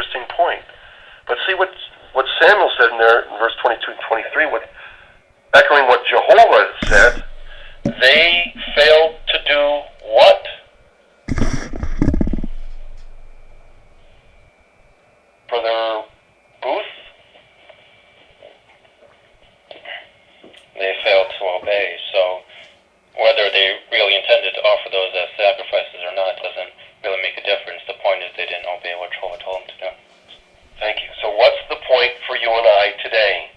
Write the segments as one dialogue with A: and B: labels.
A: interesting point. But see what Samuel said in there in verse 22 and 23, echoing what Jehovah said, they failed to do what? For their booth?
B: They failed to obey, so whether they really intended to offer those as sacrifices or not doesn't really make a difference. The point is they didn't obey what Jehovah told them to do.
A: Thank you. So what's the point for you and I today?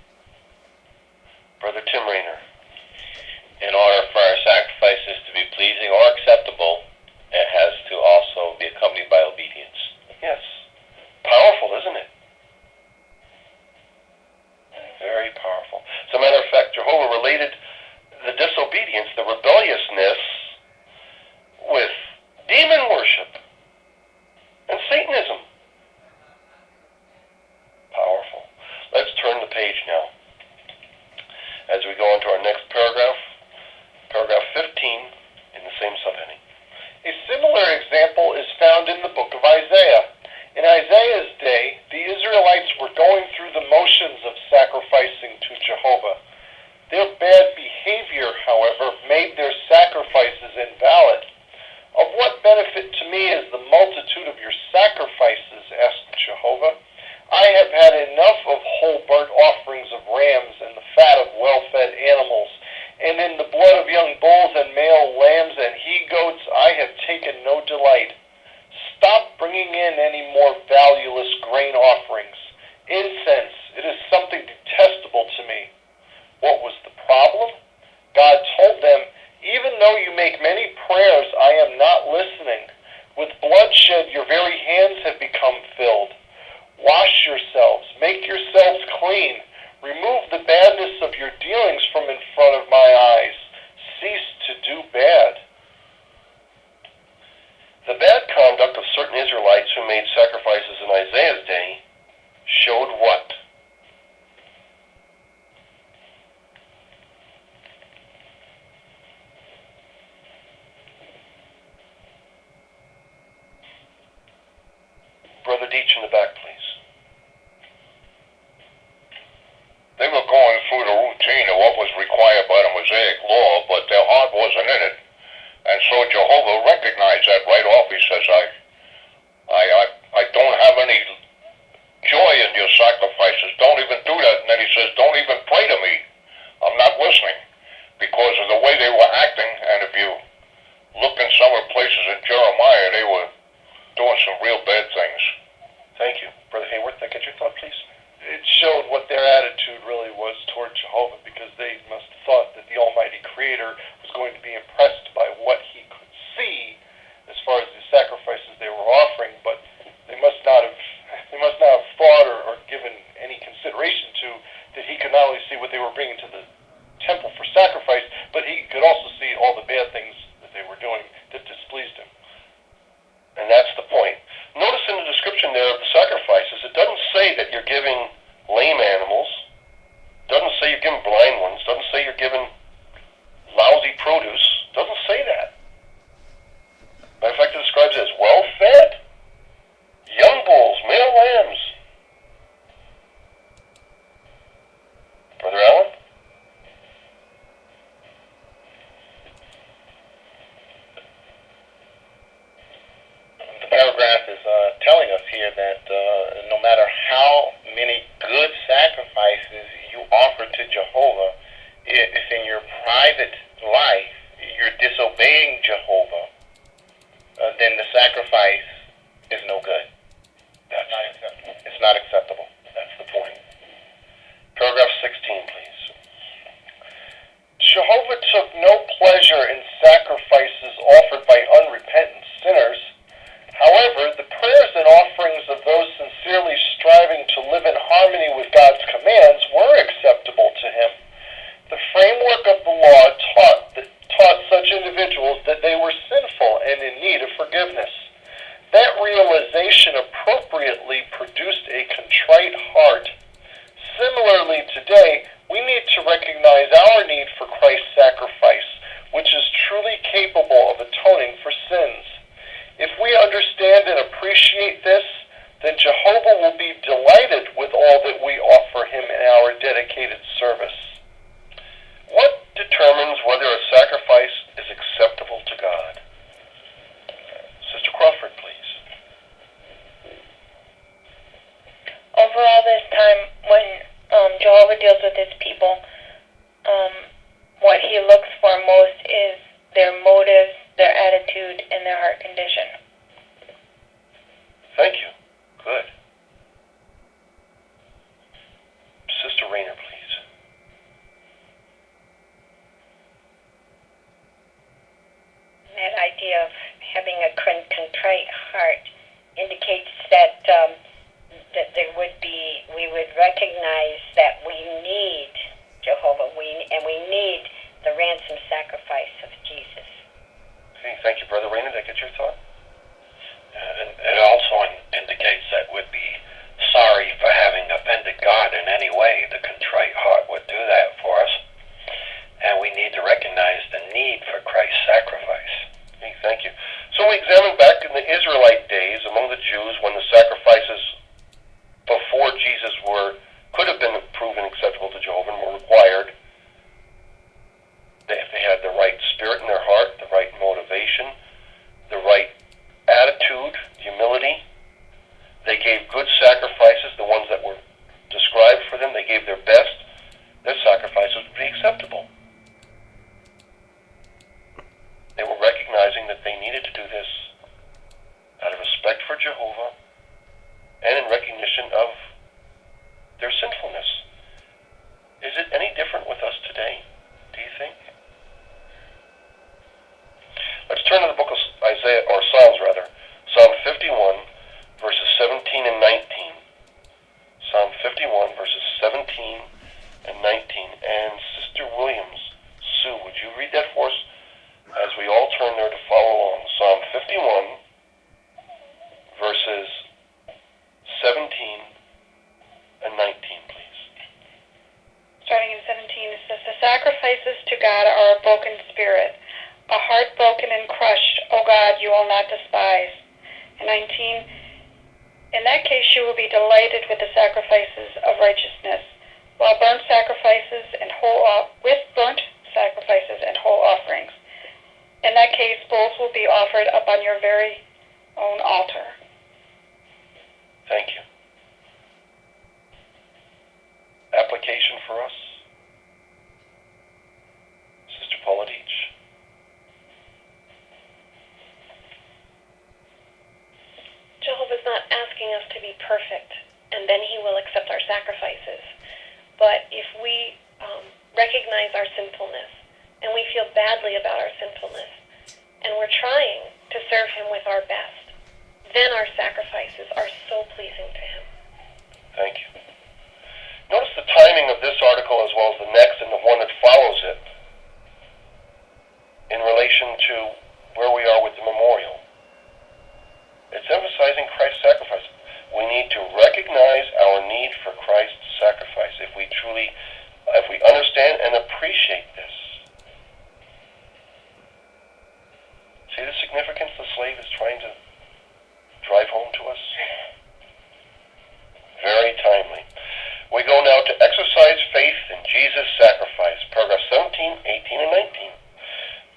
A: Brother Tim Rayner.
B: In order for our sacrifices to be pleasing or acceptable, it has to also be accompanied by obedience.
A: Yes. Powerful, isn't it? Very powerful. As a matter of fact, Jehovah related the disobedience, the rebelliousness, with demon worship and Satanism. Powerful. Let's turn the page now. As we go on to our next paragraph, paragraph 15 in the same subheading.
C: A similar example is found in the book of Isaiah. In Isaiah's day, the Israelites were going through the motions of sacrificing to Jehovah. Their bad behavior, however, made their sacrifices invalid. Of what benefit to me is the multitude of your sacrifices, asked Jehovah. I have had enough of whole burnt offerings of rams and the fat of well-fed animals, and in the blood of young bulls and male lambs and he-goats I have taken no delight. Stop bringing in any more valueless grain offerings. Incense, it is something detestable to me. What was the problem? God told them, even though you make many prayers, I am not listening. With bloodshed your very hands have become filled. Wash yourselves, make yourselves clean. Remove the badness of your dealings from in front of my eyes. Cease to do bad.
A: The bad conduct of certain Israelites who made sacrifices in Isaiah's day showed what? Brother Deitch in the back, please.
D: They were going through the routine of what was required by the Mosaic law, but their heart wasn't in it. And so Jehovah recognized that right off. He says, I don't have any joy in your sacrifices. Don't even do that. And then he says, don't even pray to me. I'm not listening. Because of the way they were acting, and if you look in some of the places in Jeremiah, they were doing some real bad things.
A: Thank you. Brother Hayworth, I get your thought, please.
C: It showed what their attitude really was toward Jehovah, because they must have thought that the Almighty Creator was going to be impressed by what he could see as far as the sacrifices they were offering, but they must not have thought or given any consideration to that he could not only see what they were bringing to the temple for sacrifice, but he could also see all the bad things that they were doing that displeased him.
A: And that's the point. Notice in the description there of the sacrifices, it doesn't say that you're giving lame animals. It doesn't say you're giving blind ones. It doesn't say you're giving lousy produce. It doesn't say that. Matter of fact, it describes it as well-fed, young bulls, male lambs. Brother Allen?
B: The paragraph is telling us here that no matter how many good sacrifices you offer to Jehovah, if in your private life you're disobeying Jehovah, then the sacrifice is no good.
A: That's not acceptable.
B: It's not acceptable.
A: That's the point. Paragraph 16, please.
C: Jehovah took no pleasure in sacrifices offered by unrepentant sinners. However, the prayers and offerings of those sincerely striving to live in harmony with God's commands were acceptable to him. The framework of the law taught such individuals that they were sinful and in need of forgiveness. That realization appropriately produced a contrite heart. Similarly, today, we need to recognize our need for Christ's sacrifice, which is truly capable of atoning for sins. If we understand and appreciate this, then Jehovah dedicated service.
A: What determines whether a sacrifice is acceptable to God? Sister Crawford, please.
E: Over all this time, when Jehovah deals with his people, what he looks for most is their motives, their attitude, and their heart condition.
A: Thank you. Good. Sister Rayner, please.
E: That idea of having a contrite heart indicates that that we would recognize that we need Jehovah, and we need the ransom sacrifice of Jesus.
A: Okay, thank you, Brother Rayner. Did I get your thought?
F: And it also indicates that we'd be sorry for having offended God in any way. The contrite heart would do that for us. And we need to recognize the need for Christ's sacrifice.
A: Okay, thank you. So we examined back in the Israelite days among the Jews when the sacrifices before Jesus could have been proven acceptable to Jehovah and were required. If they had the right spirit in their heart, the right motivation, the right attitude, humility, they gave good sacrifices, the ones that were described for them, they gave their best, their sacrifices would be acceptable. They were recognizing that they needed to do this out of respect for Jehovah and in recognition of their sinfulness. Is it any different with us today, do you think? Let's turn to the book of Isaiah, or Psalms rather, Psalm 51, verses 17 and 19. Psalm 51, verses 17 and 19. And Sister Williams, Sue, would you read that for us as we all turn there to follow along? Psalm 51, verses 17 and 19, please.
E: Starting in 17, it says, "The sacrifices to God are a broken spirit, a heart broken and crushed. O God, you will not despise." And 19, "In that case you will be delighted with the sacrifices of righteousness, while burnt sacrifices and with burnt sacrifices and whole offerings. In that case, bulls will be offered up on your very own altar."
A: Thank you. Application for us? Sister Paula Deach.
G: Jehovah's not asking us to be perfect, and then he will accept our sacrifices. But if we recognize our sinfulness, and we feel badly about our sinfulness, and we're trying to serve him with our best, then our sacrifices are so pleasing to him.
A: Thank you. Notice the timing of this article as well as the next and the one that follows it in relation to where we are with the memorial. It's emphasizing Christ's sacrifice. We need to recognize our need for Christ's sacrifice if we understand and appreciate this. See the significance the slave is trying to drive home to us? Very timely. We go now to exercise faith in Jesus' sacrifice, paragraph 17, 18, and 19.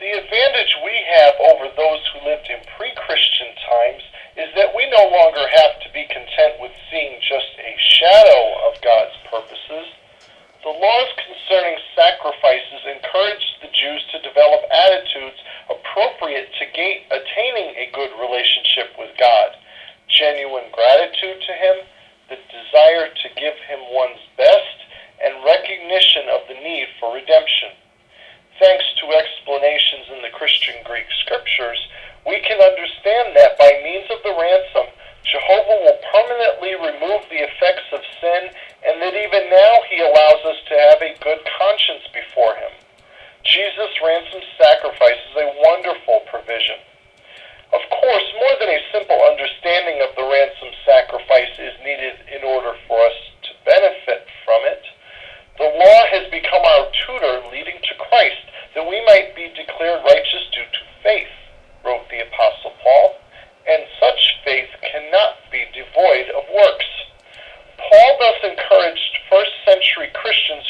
C: The advantage we have over those who lived in pre-Christian times is that we no longer have to be content with seeing just a shadow of God's purposes. The laws concerning sacrifices encouraged the Jews to develop attitudes appropriate to attaining a good relationship with God, genuine gratitude to Him, the desire to give Him one's best, and recognition of the need for redemption. Thanks to explanations in the Christian Greek scriptures, we can understand that by means of the ransom, Jehovah will permanently remove the effects of sin, and that even now He allows us to have a good conscience before Him. Jesus' ransom sacrifice is a wonderful provision. Of course, more than a simple understanding of the ransom sacrifice is needed in order for us to benefit from it. The law has become our tutor leading to Christ, that we might be declared righteous due to faith, wrote the Apostle Paul, and such faith cannot be devoid of works. Paul thus encouraged first-century Christians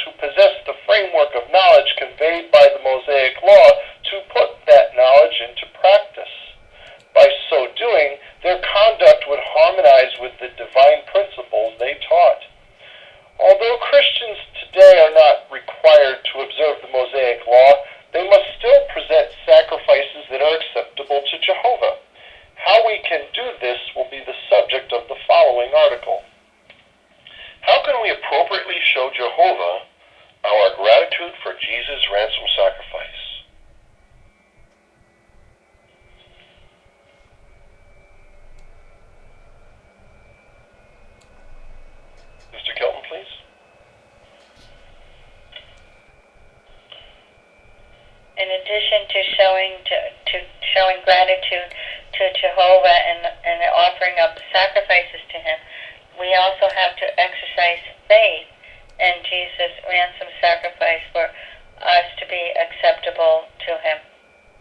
A: show Jehovah our gratitude for Jesus' ransom sacrifice. Mr. Kelton, please.
H: In addition to showing gratitude to Jehovah and offering up sacrifices to Him, we also have to exercise faith in Jesus' ransom sacrifice for us to be acceptable to Him.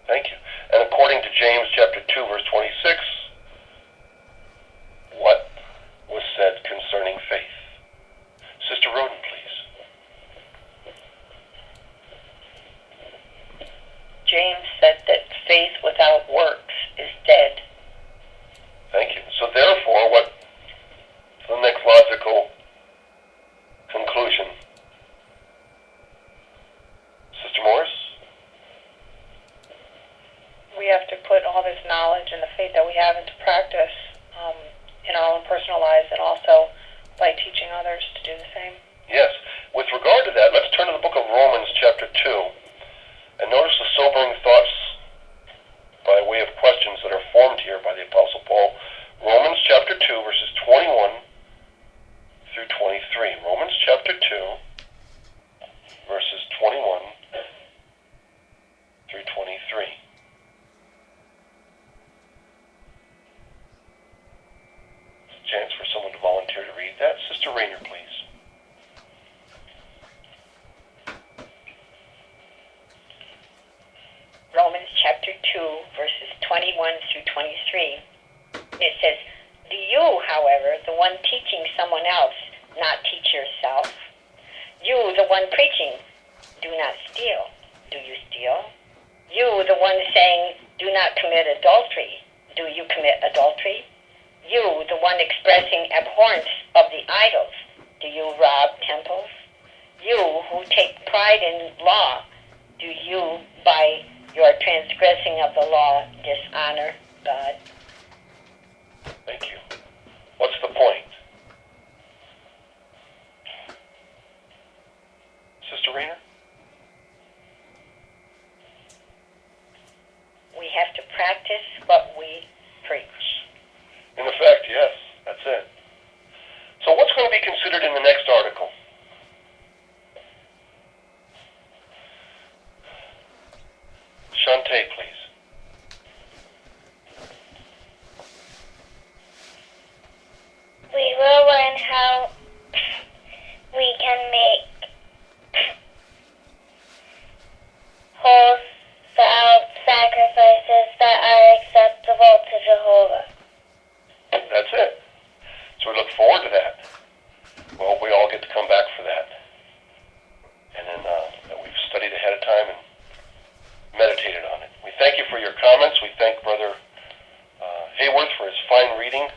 A: Thank you. And according to James chapter 2, verse 26, what was said concerning faith? Sister Roden, please.
H: James said that faith without works is dead.
A: Thank you. So therefore, what's the next logical conclusion? Sister Morris?
E: We have to put all this knowledge and the faith that we have into practice in our own personal lives, and also by teaching others to do the same.
A: Yes. With regard to that, let's turn to the book of Romans chapter 2 and notice the sobering thoughts by way of questions that are formed here by the Apostle Paul. Romans chapter 2, verses 21 through 23. Romans chapter 2, verses 21 through 23. Chance for someone to volunteer to read that. Sister Rayner, please.
H: Romans chapter 2, verses 21 through 23. It says, "Do you, however, the one teaching someone else, not teach yourself? You, the one preaching, do not steal. Do you steal? You, the one saying, do not commit adultery. Do you commit adultery? You, the one expressing abhorrence of the idols, do you rob temples? You, who take pride in law, do you, by your transgressing of the law, dishonor God?"
A: Thank you. What's the point? Sister Rayner?
H: We have to practice what we preach.
A: In effect, yes, that's it. So what's going to be considered in the next article? Shantae, please.
I: We will learn how we can make wholesale sacrifices that are acceptable to Jehovah.
A: That's it. So we look forward to that. We hope we all get to come back for that. And then that we've studied ahead of time and meditated on it. We thank you for your comments. We thank Brother Hayworth for his fine reading.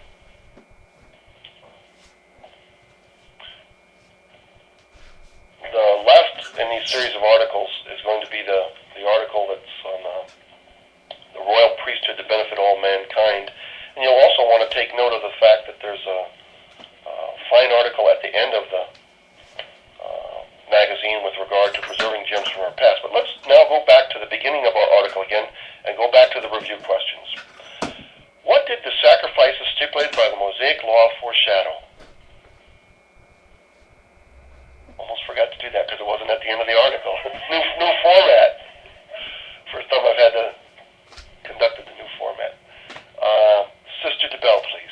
A: The last in these series of articles is going to be the article that's on the royal priesthood to benefit all mankind. And you'll also want to take note of the fact that there's a fine article at the end of the magazine with regard to preserving gems from our past. But let's now go back to the beginning of our article again and go back to the review questions. What did the sacrifices stipulated by the Mosaic Law foreshadow? Almost forgot to do that because it wasn't at the end of the article. new format. First time I've had to conduct the new format. Sister DeBell, please.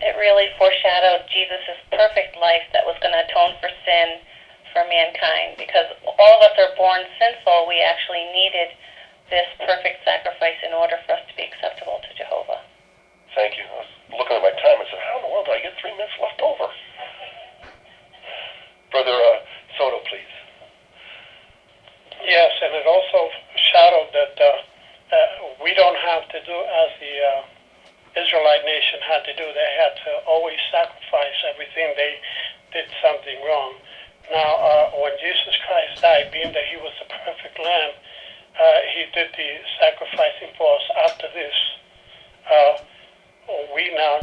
H: It really foreshadowed Jesus' perfect life that was going to atone for sin for mankind. Because all of us are born sinful, we actually needed this perfect sacrifice in order for us to be acceptable to Jehovah.
A: Thank you. I was looking at my time and said, how in the world did I get 3 minutes left over? Brother Soto, please.
J: Yes, and it also shadowed that we don't have to do as the Israelite nation had to do. They had to always sacrifice everything. They did something wrong. Now, when Jesus Christ died, being that He was the perfect Lamb, He did the sacrificing for us. After this, we now